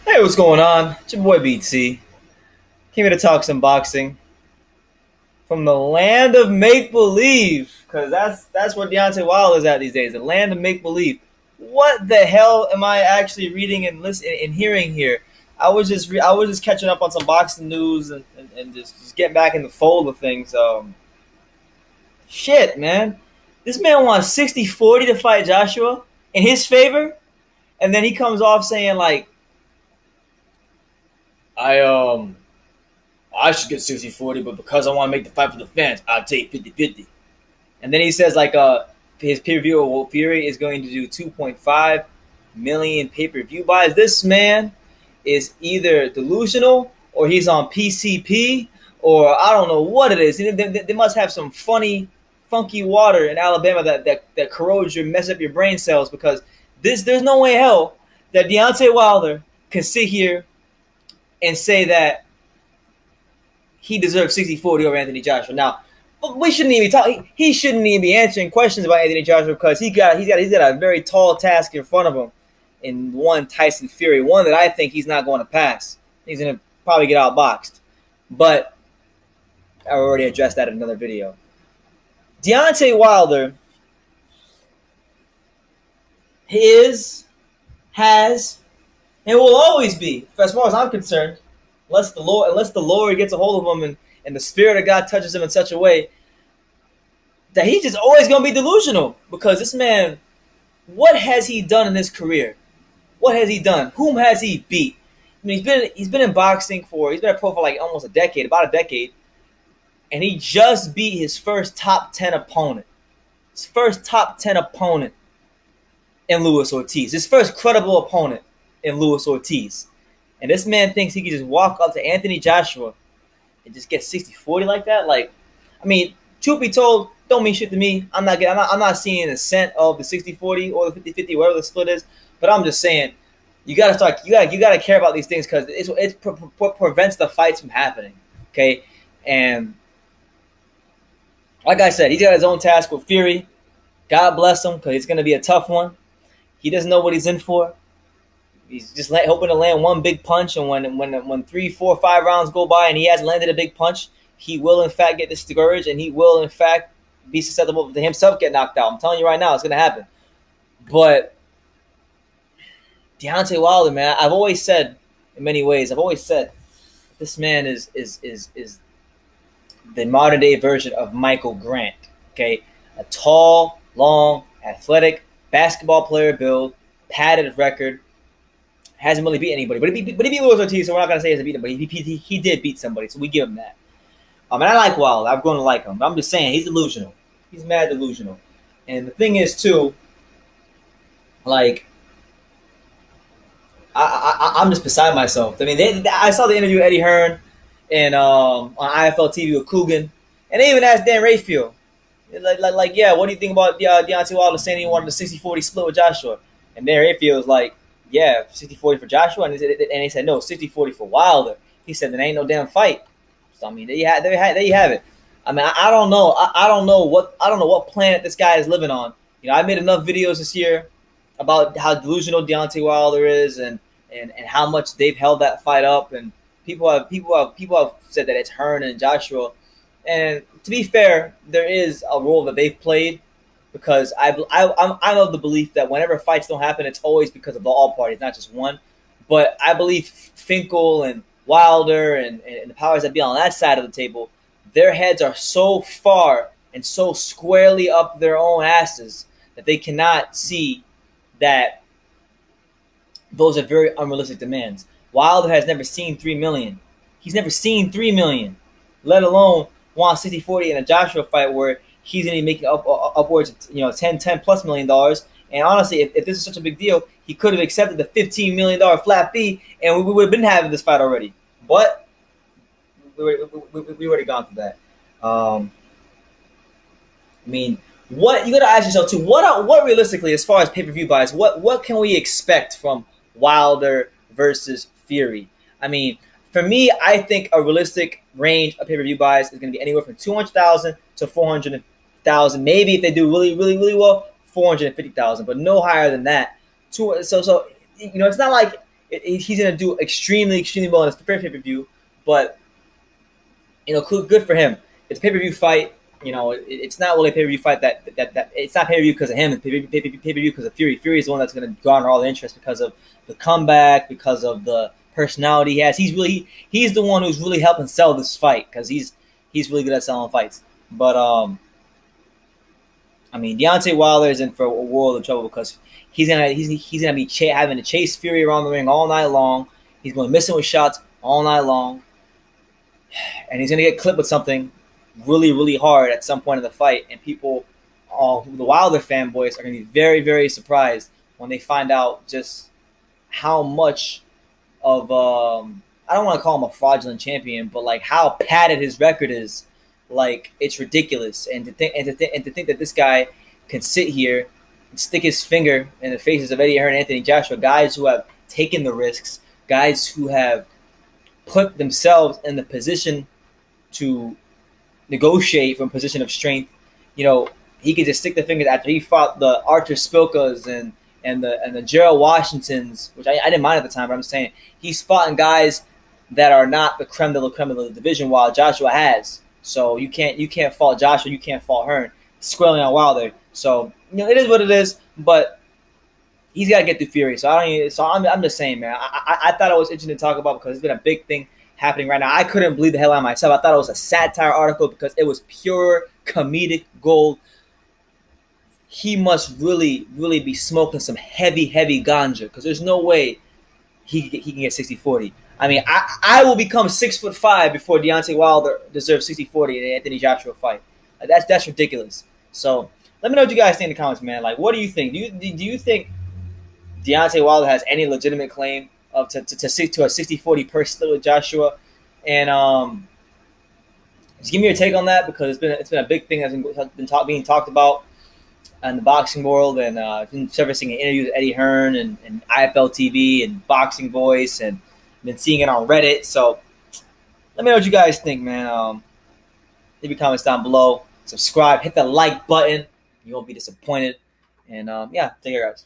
Hey, what's going on? It's your boy BT. Came here to talk some boxing from the land of make believe, because that's what Deontay Wilder is at these days. The land of make believe. What the hell am I actually reading and listening and hearing here? I was just catching up on some boxing news and just getting back in the fold of things. Shit, man, this man wants 60-40 to fight Joshua in his favor, and then he comes off saying like, I I should get 60-40, but because I want to make the fight for the fans, I'll take 50-50. And then he says like his pay-per-view of Fury is going to do 2.5 million pay-per-view buys. This man is either delusional or he's on PCP or I don't know what it is. They must have some funky water in Alabama that corrodes your mess up your brain cells, because there's no way in hell that Deontay Wilder can sit here and say that he deserves 60-40 over Anthony Joshua. Now, we shouldn't even talk. He shouldn't even be answering questions about Anthony Joshua, because he's got a very tall task in front of him in one Tyson Fury, one that I think he's not going to pass. He's going to probably get outboxed. But I already addressed that in another video. Deontay Wilder has, and will always be, as far as I'm concerned, unless the Lord gets a hold of him and the Spirit of God touches him in such a way that he's just always going to be delusional. Because this man, what has he done in his career? What has he done? Whom has he beat? I mean, he's been in boxing he's been a pro for like almost about a decade, and he just beat his first top 10 opponent. His first top 10 opponent in Luis Ortiz. His first credible opponent in Luis Ortiz. And this man thinks he can just walk up to Anthony Joshua and just get 60-40 like that. Like, I mean, truth be told, don't mean shit to me. I'm not seeing a cent of the 60-40 or the 50-50, whatever the split is. But I'm just saying, you gotta care about these things, because it prevents the fights from happening. Okay, and like I said, he's got his own task with Fury. God bless him, because it's gonna be a tough one. He doesn't know what he's in for. He's just hoping to land one big punch, and when 3, 4, 5 rounds go by and he hasn't landed a big punch, he will in fact get discouraged, and he will in fact be susceptible to himself get knocked out. I'm telling you right now, it's going to happen. But Deontay Wilder, man, I've always said this man is the modern day version of Michael Grant. Okay, a tall, long, athletic basketball player build, padded record. Hasn't really beat anybody, but he beat Luis Ortiz, so we're not going to say he hasn't beat him, but he did beat somebody, so we give him that. And I like Wilder. I've grown to like him. But I'm just saying, he's delusional. He's mad delusional. And the thing is, too, like, I'm just beside myself. I mean, I saw the interview with Eddie Hearn and on IFL TV with Coogan, and they even asked Dan Rayfield, like, yeah, what do you think about Deontay Wilder saying he wanted a 60-40 split with Joshua? And Dan Rayfield was like, yeah, 60-40 for Joshua, and they said no, 60-40 for Wilder. He said there ain't no damn fight. So I mean, there you have it. I mean, I don't know. I don't know what planet this guy is living on. You know, I made enough videos this year about how delusional Deontay Wilder is, and how much they've held that fight up, and people have said that it's Hearn and Joshua. And to be fair, there is a role that they've played, because I'm of the belief that whenever fights don't happen, it's always because of all parties, not just one. But I believe Finkel and Wilder and the powers that be on that side of the table, their heads are so far and so squarely up their own asses that they cannot see that those are very unrealistic demands. Wilder has never seen 3 million. He's never seen 3 million, let alone want 60-40 in a Joshua fight where he's going to be making upwards of $10+ million. And honestly, if this is such a big deal, he could have accepted the $15 million flat fee, and we would have been having this fight already. But we already gone through that. I mean, what you got to ask yourself too? What realistically, as far as pay-per-view buys, what can we expect from Wilder versus Fury? I mean, for me, I think a realistic range of pay-per-view buys is going to be anywhere from 200,000 to 400,000. Maybe if they do really, really, really well, 450,000, but no higher than that. So it's not like he's gonna do extremely well in this pay-per-view. But good for him. It's a pay-per-view fight. It's not really a pay-per-view fight that it's not pay-per-view because of him. It's pay-per-view because of Fury. Fury is the one that's going to garner all the interest because of the comeback, because of the personality he has. He's the one who's really helping sell this fight because he's really good at selling fights. But Deontay Wilder is in for a world of trouble because he's gonna be having to chase Fury around the ring all night long. He's going missing with shots all night long, and he's gonna get clipped with something really, really hard at some point in the fight, and people, the Wilder fanboys, are going to be very, very surprised when they find out just how much of I don't want to call him a fraudulent champion, but like how padded his record is. Like, it's ridiculous, and to think that this guy can sit here and stick his finger in the faces of Eddie Hearn and Anthony Joshua, guys who have taken the risks, guys who have put themselves in the position to negotiate from a position of strength. He could just stick the fingers after he fought the Archer Spilkas and the Gerald Washingtons, which I didn't mind at the time, but I'm saying he's fought guys that are not the creme de la division, while Joshua has. So you can't fault Joshua, you can't fault Hearn squarely on Wilder. So it is what it is, but he's got to get through Fury. So I'm just saying, man. I thought it was interesting to talk about because it's been a big thing happening right now. I couldn't believe the hell out of myself. I thought it was a satire article because it was pure comedic gold. He must really, really be smoking some heavy ganja because there's no way he can get 60-40. I will become 6'5" before Deontay Wilder deserves 60-40 in an Anthony Joshua fight. That's ridiculous. So let me know what you guys think in the comments, man. Like, what do you think? Do you think Deontay Wilder has any legitimate claim to a 60-40 per split with Joshua? And just give me your take on that because it's been a big thing that's been being talked about in the boxing world, and I've been surfacing interviews with Eddie Hearn and IFL TV and Boxing Voice, and been seeing it on Reddit. So let me know what you guys think, man. Leave your comments down below. Subscribe. Hit the like button. You won't be disappointed. And take care, guys.